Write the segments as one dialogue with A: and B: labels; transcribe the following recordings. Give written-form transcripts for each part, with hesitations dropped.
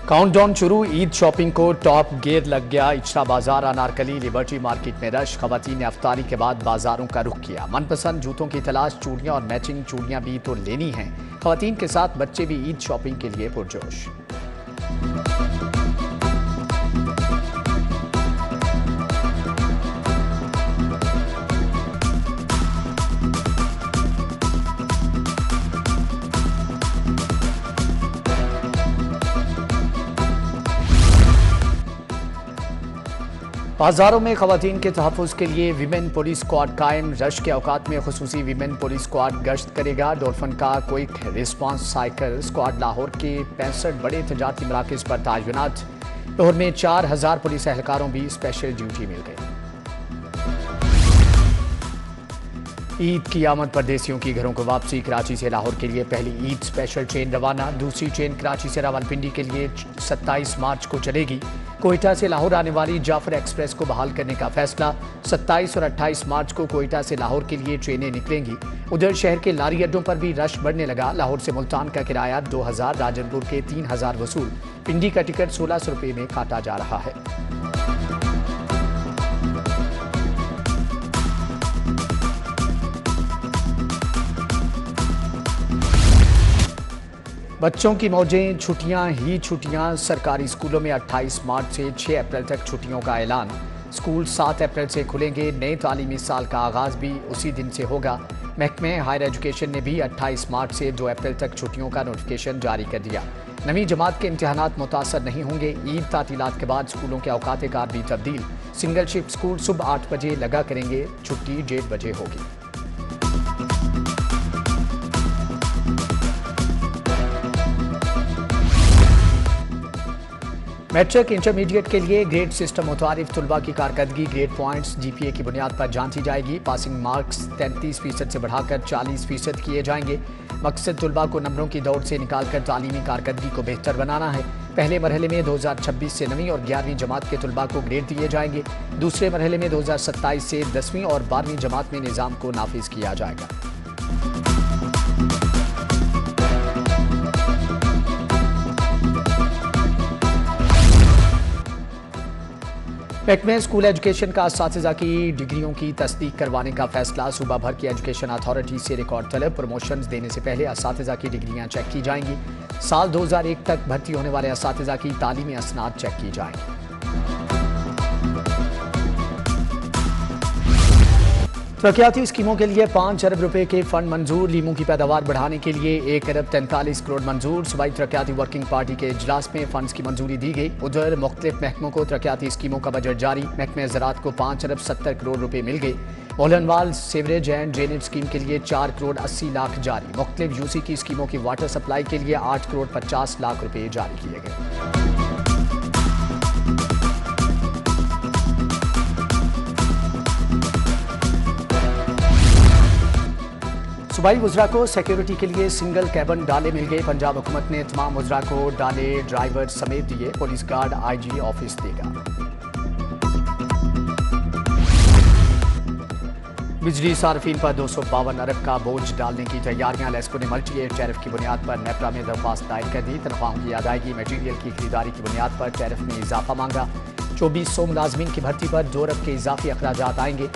A: Countdown शुरू, Eid shopping को top gear लग गया। इचरा बाजार, अनारकली, लिबर्टी मार्केट में रश। खवातीन ने अफ्तारी के बाद बाजारों का रुख किया। मनपसंद जूतों की तलाश, चूड़ियां और मैचिंग चूड़ियां भी तो लेनी हैं। खवातीन के साथ बच्चे भी ईद शॉपिंग के लिए पुरजोश। बाजारों में खवातीन के तहफ़्फ़ुज़ के लिए विमेन पुलिस स्क्वाड कायम। रश के औकात में खुसूसी विमेन पुलिस स्क्वाड गश्त करेगा। डॉल्फिन का quick response cycle squad Lahore के 65 बड़े तजारती मराकज़ पर तैनात। लाहौर में 4000 पुलिस एहलकारों भी स्पेशल ड्यूटी मिल गई। ईद की आमद परदेसियों की घरों को वापसी। कराची से लाहौर के लिए पहली ईद स्पेशल ट्रेन रवाना। दूसरी ट्रेन कराची से रावलपिंडी के लिए 27 मार्च को चलेगी। कोयटा से लाहौर आने वाली जाफर एक्सप्रेस को बहाल करने का फैसला। 27 और 28 मार्च को कोयटा से लाहौर के लिए ट्रेनें निकलेंगी। उधर शहर के लारी अड्डों पर भी रश बढ़ने लगा। लाहौर से मुल्तान का किराया 2000, राजनपुर के 3000 वसूल। पिंडी का टिकट 1600 रुपये में काटा जा रहा है। बच्चों की मौजें, छुट्टियां ही छुट्टियां। सरकारी स्कूलों में 28 मार्च से 6 अप्रैल तक छुट्टियों का ऐलान। स्कूल 7 अप्रैल से खुलेंगे। नए तालीमी साल का आगाज़ भी उसी दिन से होगा। महकमे हायर एजुकेशन ने भी 28 मार्च से 2 अप्रैल तक छुट्टियों का नोटिफिकेशन जारी कर दिया। नवीं जमात के इम्तिहानात मुतासर नहीं होंगे। ईद तातीलात के बाद स्कूलों के औकात कार भी तब्दील। सिंगल शिफ्ट स्कूल सुबह 8 बजे लगा करेंगे, छुट्टी 1:30 बजे होगी। मैट्रिक इंटरमीडिएट के लिए ग्रेड सिस्टम मुतारिफ। तुलबा की कारकर्दगी ग्रेड पॉइंट्स GPA की बुनियाद पर जांची जाएगी। पासिंग मार्क्स 33% से बढ़ाकर 40% किए जाएंगे। मकसद तुलबा को नंबरों की दौड़ से निकालकर तालीमी कारकर्दगी को बेहतर बनाना है। पहले मरहले में 2026 से 9वीं और 11वीं जमात के तुलबा को ग्रेड दिए जाएंगे। दूसरे मरहले में 2027 से 10वीं और 12वीं जमात में निज़ाम को नाफिज किया जाएगा। महकमे स्कूल एजुकेशन का असातिज़ा की डिग्रियों की तस्दीक करवाने का फैसला। सूबा भर की एजुकेशन अथॉरिटी से रिकॉर्ड तलब। प्रमोशंस देने से पहले असातिज़ा की डिग्रियां चेक की जाएंगी। साल 2001 तक भर्ती होने वाले असातिज़ा की तालीमी असनाद चेक की जाएंगी। तरक्याती स्कीमों के लिए 5 अरब रुपए के फंड मंजूर। लीमू की पैदावार बढ़ाने के लिए 1 अरब 43 करोड़ मंजूर। सूबाई तरक्याती वर्किंग पार्टी के इजलास में फंड्स की मंजूरी दी गई। उधर मुख्तलिफ महकमों को तरक्याती स्कीमों का बजट जारी। महकमे ज़राअत को 5 अरब 70 करोड़ रुपए मिल गए। Mohlanwal sewerage and drainage scheme के लिए 4 करोड़ 80 लाख जारी। मुख्तलिफ UC की स्कीमों की वाटर सप्लाई के लिए 8 करोड़ 50 लाख रुपए जारी किए गए। सूबाई वज़रा को सिक्योरिटी के लिए सिंगल कैबिन डाले मिल गए। पंजाब हुकूमत ने तमाम वज़रा को डाले ड्राइवर समेत दिए। पुलिस गार्ड IG ऑफिस देगा। बिजली सार्फिन पर 252 अरब का बोझ डालने की तैयारियां। लेस्को ने मल्टी टैरिफ की बुनियाद पर नेपरा में दरख्वास्त दायर कर दी। तनख्वाहों की अदायगी, मटीरियल की खरीदारी की बुनियाद पर टैरिफ में इजाफा मांगा। 2400 मुलाजमीन की भर्ती पर 2 अरब के इजाफी अखराजात आएंगे।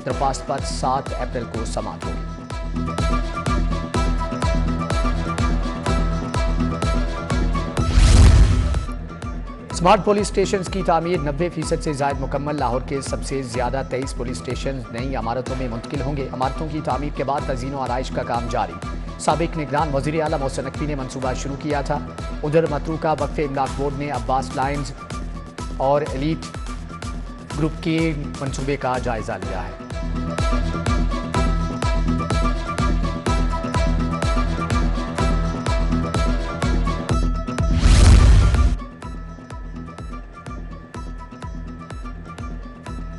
A: दरख्वास्त पर 7 अप्रैल को समाअत होगी। स्मार्ट पुलिस स्टेशन की तामीर 90% से ज़ायद मुकम्मल। लाहौर के सबसे ज़्यादा 23 पुलिस स्टेशन नई इमारतों में मुंतकिल होंगे। इमारतों की तामीर के बाद तज़ीन व आराइश का काम जारी। साबिक निगरान वज़ीर आला मोहसिन नकवी ने मनसूबा शुरू किया था। उधर मतरूका वक्फ इमलाक बोर्ड ने अब्बास लाइन्स और एलीट ग्रुप के मनसूबे का जायजा लिया है।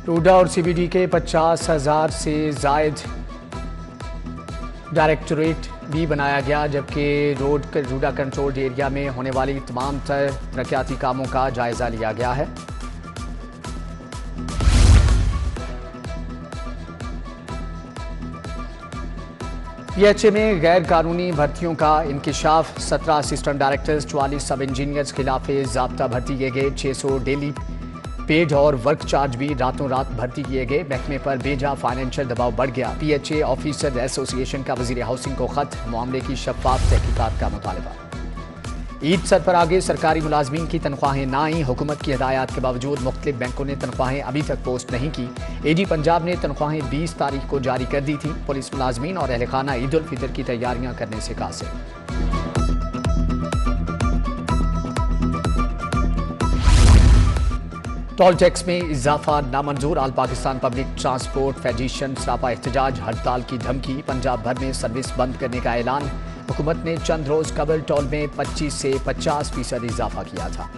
A: टूडा और CBD के 50,000 से जायद डायरेक्टोरेट भी बनाया गया, जबकि रूडा कंट्रोल्ड एरिया में होने वाली तमाम तरक्याती कामों का जायजा लिया गया है। पीएचए में गैर कानूनी भर्तियों का इंकिशाफ। 17 असिस्टेंट डायरेक्टर्स, 44 सब इंजीनियर्स खिलाफ ज़ाब्ता भर्ती किए गए। 600 डेली पेड और वर्क चार्ज भी रातों रात भर्ती किए गए। महकमे पर बेजा फाइनेंशियल दबाव बढ़ गया। पीएचए ऑफिसर एसोसिएशन का वजीर हाउसिंग को खत, मामले की शफाफ तहकीकात का मुतालबा। ईद सर पर आगे सरकारी मुलाजमीन की तनख्वाहें ना आई। हुकूमत की हिदायत के बावजूद मुख्तलिफ बैंकों ने तनख्वाहें अभी तक पोस्ट नहीं की। एडी पंजाब ने तनख्वाहें 20 तारीख को जारी कर दी थी। पुलिस मुलाजमीन और अहलखाना ईद उल फितर की तैयारियां करने से कासिर। टोल टैक्स में इजाफा नामंजूर। आल पाकिस्तान पब्लिक ट्रांसपोर्ट फेडरेशन सरापा एहतजाज, हड़ताल की धमकी। पंजाब भर में सर्विस बंद करने का ऐलान। हुकूमत ने चंद रोज कबल टोल में 25 से 50% इजाफा किया था।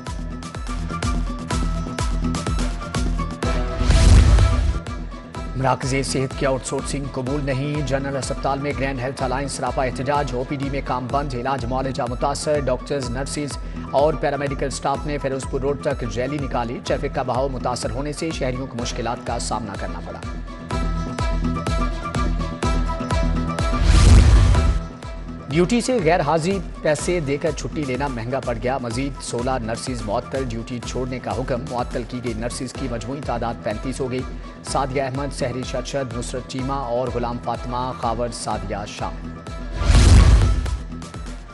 A: मराकज़े सेहत की आउटसोर्सिंग कबूल नहीं। जनरल अस्पताल में ग्रैंड हेल्थ अलायंस सरापा एहतजाज। ओपीडी में काम बंद, इलाज मुआलजा मुतासर। डॉक्टर्स, नर्सिस और पैरामेडिकल स्टाफ ने फिरोजपुर रोड तक रैली निकाली। ट्रैफिक का बहाव मुतासर होने से शहरियों को मुश्किलात का सामना करना पड़ा। ड्यूटी से गैर हाजिर पैसे देकर छुट्टी लेना महंगा पड़ गया। मजीद 16 नर्सिस मुअत्तल, ड्यूटी छोड़ने का हुक्म। मुअत्तल की गई नर्सिस की मजमूई तादाद 35 हो गई। सादिया अहमद, सहरी शरशद, नुसरत चीमा और गुलाम फातिमा खावर सादिया शामिल।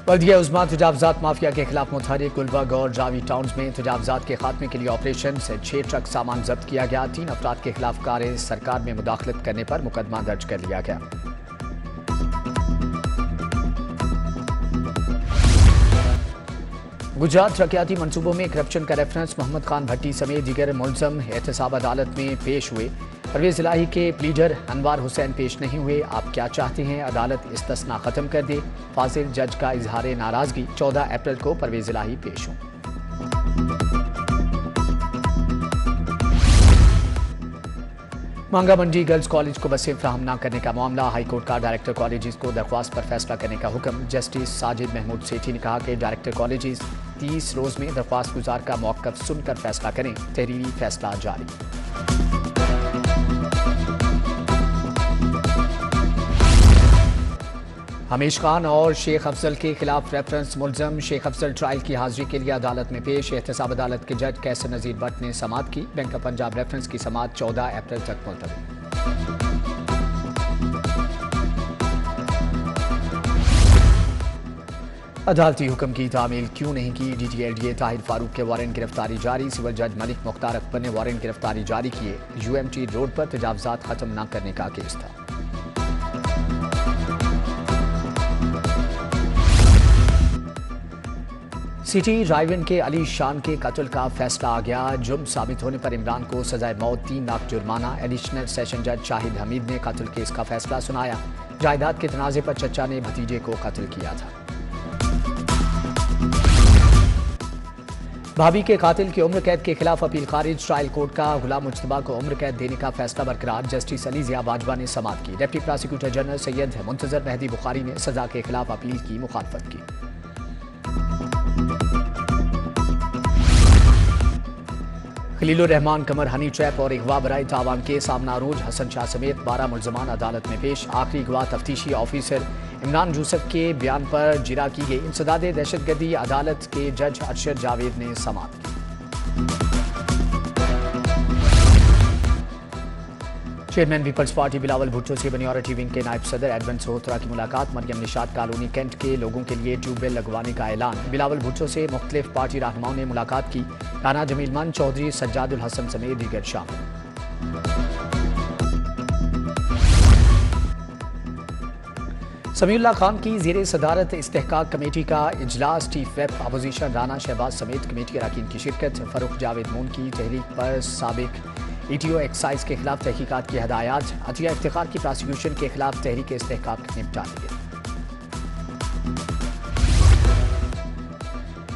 A: बल्दिया उज़्मा तजावजात माफिया के खिलाफ मुतहरिक। गुलबर्ग और जावी टाउन्स में तजावजात के खात्मे के लिए ऑपरेशन से 6 ट्रक सामान जब्त किया गया। 3 अफराद के खिलाफ कार्य सरकार में मुदाखलत करने पर मुकदमा दर्ज कर लिया गया। गुजरात तरक्याती मंसूबों में करप्शन का रेफरेंस। मोहम्मद खान भट्टी समेत दीगर मुलजम एहतसाब अदालत में पेश हुए। परवेज इलाही के प्लीडर अनवार हुसैन पेश नहीं हुए। आप क्या चाहते हैं, अदालत इस्तिस्ना खत्म कर दे। फाजिल जज का इजहार नाराजगी। 14 अप्रैल को परवेज इलाही पेश हों। मांगा मंडी गर्ल्स कॉलेज को बसें फ्राहम न करने का मामला। हाईकोर्ट का डायरेक्टर कॉलेजेस को दरख्वास्त पर फैसला करने का हुक्म। जस्टिस साजिद महमूद सेठी ने कहा कि डायरेक्टर कॉलेजेस 30 रोज में दरख्वास्त गुजार का मौक़िफ़ सुनकर फैसला करें। तहरीरी फैसला जारी। हमीश खान और शेख अफजल के खिलाफ रेफरेंस मुलजम। शेख अफजल ट्रायल की हाजिरी के लिए अदालत में पेश। एहतसाब अदालत के जज कैसर नज़ीर भट्ट ने समाअत की। बैंक ऑफ पंजाब रेफरेंस की समाअत 14 अप्रैल तक मुलतवी। अदालती हुक्म की तामील क्यों नहीं की। DTLDA ताहिर फारूक के वारंट गिरफ्तारी जारी। सिविल जज मलिक मुख्तार अकबर ने वारंट गिरफ्तारी जारी किए। UMT रोड पर तजावजात खत्म न करने का केस था। सिटी रायवन के अली शान के कत्ल का फैसला आ गया। जुर्म साबित होने पर इमरान को सजाए मौत, 3 लाख जुर्माना। एडिशनल सेशन जज शाहिद हमीद ने कत्ल केस का फैसला सुनाया। जायदाद के तनाजे पर चचा ने भतीजे को कत्ल किया था। भाभी के कातिल की उम्र कैद के खिलाफ अपील खारिज। ट्रायल कोर्ट का गुलाम मुज्तबा को उम्र कैद देने का फैसला बरकरार। जस्टिस अली ज़िया बाजवा ने समाअत की। Deputy prosecutor general Syed Muntazir Mehdi Bukhari ने सजा के खिलाफ अपील की मुखालफत की। खलीलुर रहमान कमर हनी ट्रैप और अगवा बराए तावान के सामना रोज हसन शाह समेत 12 मुलजमान अदालत में पेश। आखिरी अगवा तफ्तीशी ऑफिसर इमरान यूसुफ के बयान पर जिरा की गई। इंसदादे दहशतगर्दी अदालत के जज अरशद जावेद ने समाअत की। Chairman Peoples Party Bilawal Bhutto से माइनॉरिटी विंग के नायब सदर एडवन सोहतरा की मुलाकात। मरियम निशात कॉलोनी कैंट के लोगों के लिए ट्यूबवेल लगवाने का ऐलान। बिलावल भुट्टो से मुख्तलिफ पार्टी रहनुमाओं ने मुलाकात की। राना जमील मान चौधरी, सज्जादुल हसन समेत दीगर शामिल। समीउल्लाह खान की ज़ेर सदारत इस्तेहकाक कमेटी का इजलास। Chief whip opposition Rana Shahbaz समेत कमेटी अरकान की शिरकत। फरूख जावेद मून की तहरीक पर साबिक ETO एक्साइज के खिलाफ तहकीकात की हदायत। अतिया इफ्तिखार की प्रोसिक्यूशन के खिलाफ तहरीक इस्तेहकाक निपटा दी गई।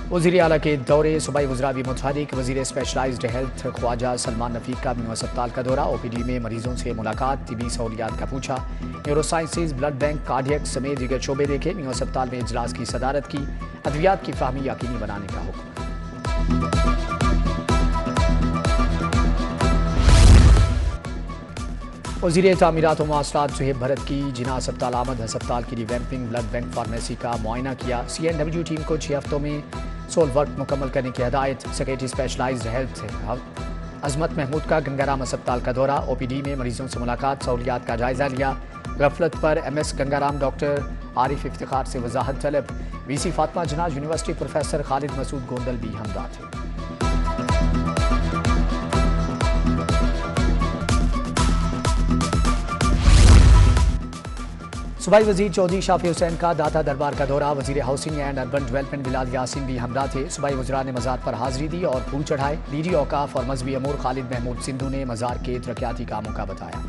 A: वज़ीर आला के दौरे। सूबाई वज़रा भी मुतहरिक। वज़ीर स्पेशलाइज्ड हेल्थ ख्वाजा सलमान रफीक का मिनी अस्पताल का दौरा। OPD में मरीजों से मुलाकात, तिबी सहूलियात का पूछा। न्यूरोसाइंसेज, ब्लड बैंक, कार्डियक समेत दीगर शोबे देखे। मिनी अस्पताल में इजलास की सदारत की। अद्वियात की फहमी यकीनी बनाने का हुक्म। वज़ीर तामीरात व मवासलात सुहेब भरत की जिना अस्पताल आमद हस्पताल की रिवैम्पिंग ब्लड बैंक फार्मेसी का मुआयना किया। CNW टीम को 6 हफ्तों में सोल वर्क मुकम्मल करने की हदायत। सेक्रेटरी स्पेशलाइज्ड हेल्थ अजमत महमूद का गंगाराम अस्पताल का दौरा। OPD में मरीजों से मुलाकात, सहूलियात का जायजा लिया। गफलत पर MS गंगाराम डॉक्टर आरिफ इफ्तिखार से वजाहत तलब। VC Fatima Jinnah university professor Khalid Masood Gondal भी हमदा थे। सूबाई वजीर चौधरी शाफी हुसैन का दाता दरबार का दौरा। वजीर housing and urban development Bilal Yasin भी हमरा थे। सूबाई वज़रा ने मज़ार पर हाजिरी दी और फूल चढ़ाए। DG औकाफ और मजहबी अमूर खालिद महमूद सिंधु ने मज़ार के तरक्याती कामों का बताया।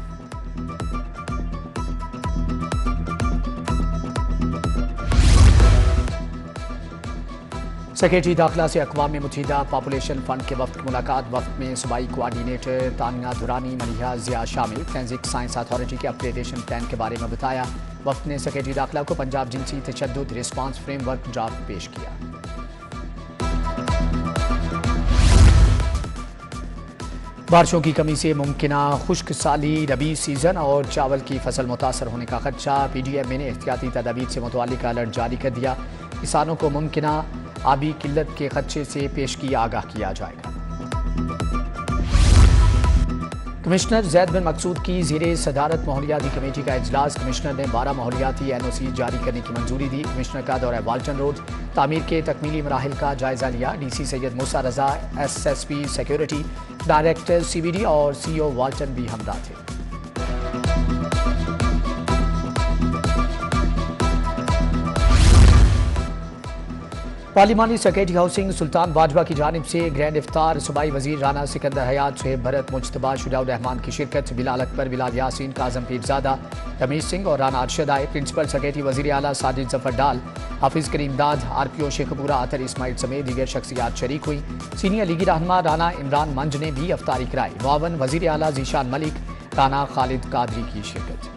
A: सेक्रेटरी दाखिला से अक़वाम मुत्तहिदा पॉपुलेशन फंड के वफ्त मुलाकात। वफ्त में सूबाई कोआर्डिनेटर तानिया दुरानी, मलिहा जिया शामिल। फोरेंसिक साइंस अथॉरिटी के अपग्रेडेशन प्लान के बारे में बताया। वफ्त ने सेक्रेटरी दाखिला को पंजाब जिनसी तशद्दुद रिस्पांस फ्रेमवर्क ड्राफ्ट पेश किया। बारिशों की कमी से मुमकिना खुश्क साली, रबी सीजन और चावल की फसल मुतासर होने का खदशा। PDM ने एहतियाती तदाबीर से मुतअल्लिक़ अलर्ट जारी कर दिया। किसानों को मुमकिना आबी किल्लत के खदशे से पेशगी आगाह किया जाएगा। कमिश्नर जैद बिन मकसूद की ज़ेरे सदारत माहौलियाती कमेटी का इजलास। कमिश्नर ने 12 माहौलियाती NOC जारी करने की मंजूरी दी। कमिश्नर का दौरा वाल्टन रोड, तामीर के तकमीली मराहिल का जायजा लिया। DC सैयद मूसा रजा, SSP सिक्योरिटी, डायरेक्टर CBD और CO वाल्टन भी हमदा थे। पार्लिमानी सेक्रेटरी हाउसिंग सुल्तान बाजवा की जानिब से ग्रैंड इफ्तार। सूबाई वजीर राना सिकंदर हयात, सुहेब भरत, मुज्तबा, शुजाउर रहमान की शिरकत। बिलाल अकबर, बिलाल यासीन, काजम पीरजादा, रमेश सिंह और राना अरशद आए। प्रिंसिपल सेक्रेटरी वजीर आला साजिद जफर डाल, हाफिज करीम दाद, RPO शेखपुरा अतर इस्माइल समेत दीगर शख्सियात शरीक हुई। सीनियर लीगी रहनुमा राना इमरान मंज ने भी अफ्तारी कराई। मुआवन वजीर आला जीशान मलिक, राना खालिद कादरी की शिरकत।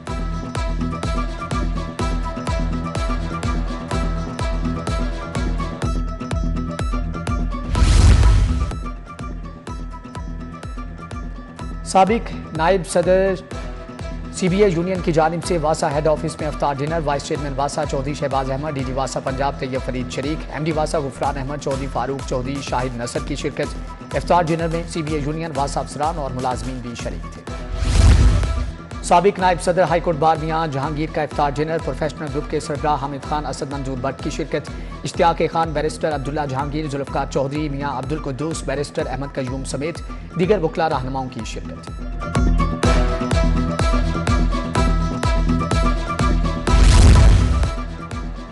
A: साबिक नायब सदर CBA यूनियन की जानिब से वासा हेड ऑफिस में अफ्तार डिनर। वाइस चेयरमैन वासा चौधरी शहबाज अहमद, DG वासा पंजाब तैयब फरीद शरीक, MD वासा गुफरान अहमद चौधरी, फारूक चौधरी, शाहिद नसर की शिरकत। इफ्तार डिनर में CBA यूनियन, वासा अफसरान और मुलाजमीन भी शरीक थे। साबिक नायब सदर हाईकोर्ट बार मियां जहांगीर का इफ्तार डिनर। प्रोफेशनल ग्रुप के सरबराह हामिद खान, असद मंजूर भट्ट की शिरकत। इश्तियाक खान, बैरिस्टर अब्दुल्ला जहांगीर, जुल्फकार चौधरी, मियां अब्दुल कुद्दूस, बैरिस्टर अहमद कयूम समेत दीगर वकला रहनुमाओं की शिरकत।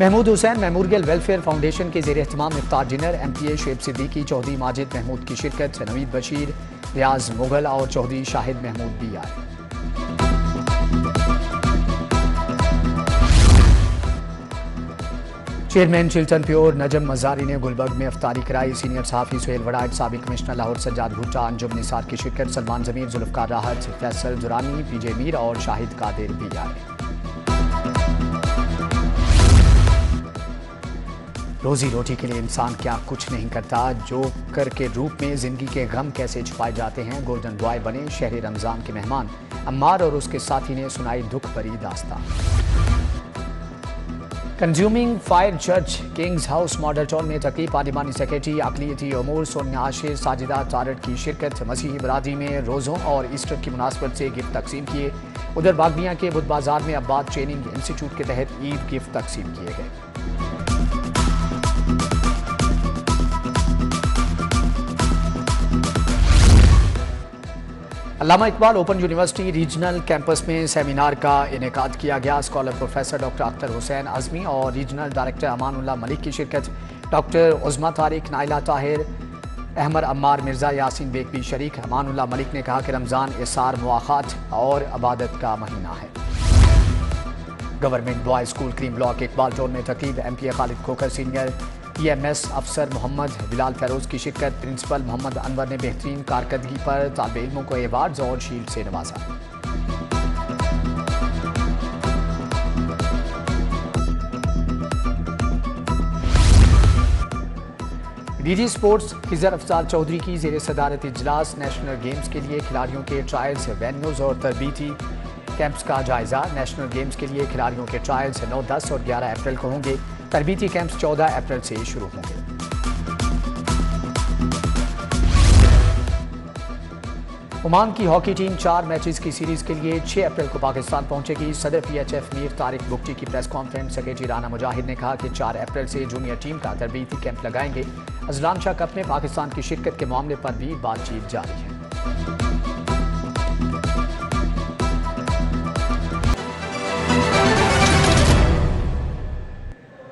A: Mahmood Hussain Memorial Welfare Foundation के ज़ेर एहतमाम इफ्तार डिनर। MPA शुएब सिद्दीकी, चौधरी माजिद महमूद की शिरकत। नवीद बशीर, रियाज मुगल और चौधरी शाहिद महमूद भी आए। चेयरमैन चिल्टन प्योर नजम मजारी ने गुलबर्ग में अफ्तारी कराई। सीनियर सहाफ़ी सुहेल वड़ाइट, साबिक कमिश्नर लाहौर सज्जाद भुट्टा, अंजुम निसार की शिरकत। सलमान जमीर, जुल्फकार राहत, फैसल दुरानी, PJ मीर और शाहिद कादिर भी आए। रोजी रोटी के लिए इंसान क्या कुछ नहीं करता, जोकर के रूप में जिंदगी के गम कैसे छुपाए जाते हैं। गोल्डन बॉय बने शहर रमजान के मेहमान। अम्मार और उसके साथी ने सुनाई दुख भरी दास्तान। Consuming fire church Kings house model town में तकरीब। पार्लिमानी सेक्रेटरी अक़लियती उमूर सोनिया आशिर, साजिदा तारड़ की शिरकत। मसीही बरादरी में रोज़ों और ईस्टर की मुनासबत से गिफ्ट तकसीम किए। उधर बागमिया के बुध बाजार में अब्बाद ट्रेनिंग इंस्टीट्यूट के तहत ईद गिफ्ट तकसीम किए गए। Allama Iqbal open university regional campus में सेमिनार का इनेकाद किया गया। Scholar professor doctor Akhtar Hussain Azmi और रीजनल डायरेक्टर अमानुल्लाह मलिक की शिरकत। डॉक्टर उज़मा तारिक, नाइला ताहिर, अहमद अम्मार, मिर्ज़ा यासीन बेग भी शरीक। अमानुल्लाह मलिक ने कहा कि रमज़ान इसार, मुआख़ात और इबादत का महीना है। Government boy school cream block Iqbal town में तकरीब। MPA Khalid Khokhar, senior PMS अफसर मोहम्मद बिलाल फैरोज की शिरकत। प्रिंसिपल मोहम्मद अनवर ने बेहतरीन कारकर्दगी पर तालिब इल्मों को एवार्ड्स और शील्ड से नवाजा। DG स्पोर्ट्स खिजर अफजाल चौधरी की ज़ेर सदारत इजलास। नेशनल गेम्स के लिए खिलाड़ियों के ट्रायल्स, वेन्यूज और तरबीती कैंप्स का जायजा। नेशनल गेम्स के लिए खिलाड़ियों के ट्रायल्स 9, 10 और 11 अप्रैल को होंगे। तरबीती कैंप्स 14 अप्रैल से शुरू होंगे। ओमान की हॉकी टीम 4 मैचेस की सीरीज के लिए 6 अप्रैल को पाकिस्तान पहुंचेगी। सदर PHF मीर तारिक बुगटी की प्रेस कॉन्फ्रेंस। सेक्रेटरी राना मुजाहिद ने कहा कि 4 अप्रैल से जूनियर टीम का तरबीती कैंप लगाएंगे। अजलान शाह कप में पाकिस्तान की शिरकत के मामले पर भी बातचीत जारी है।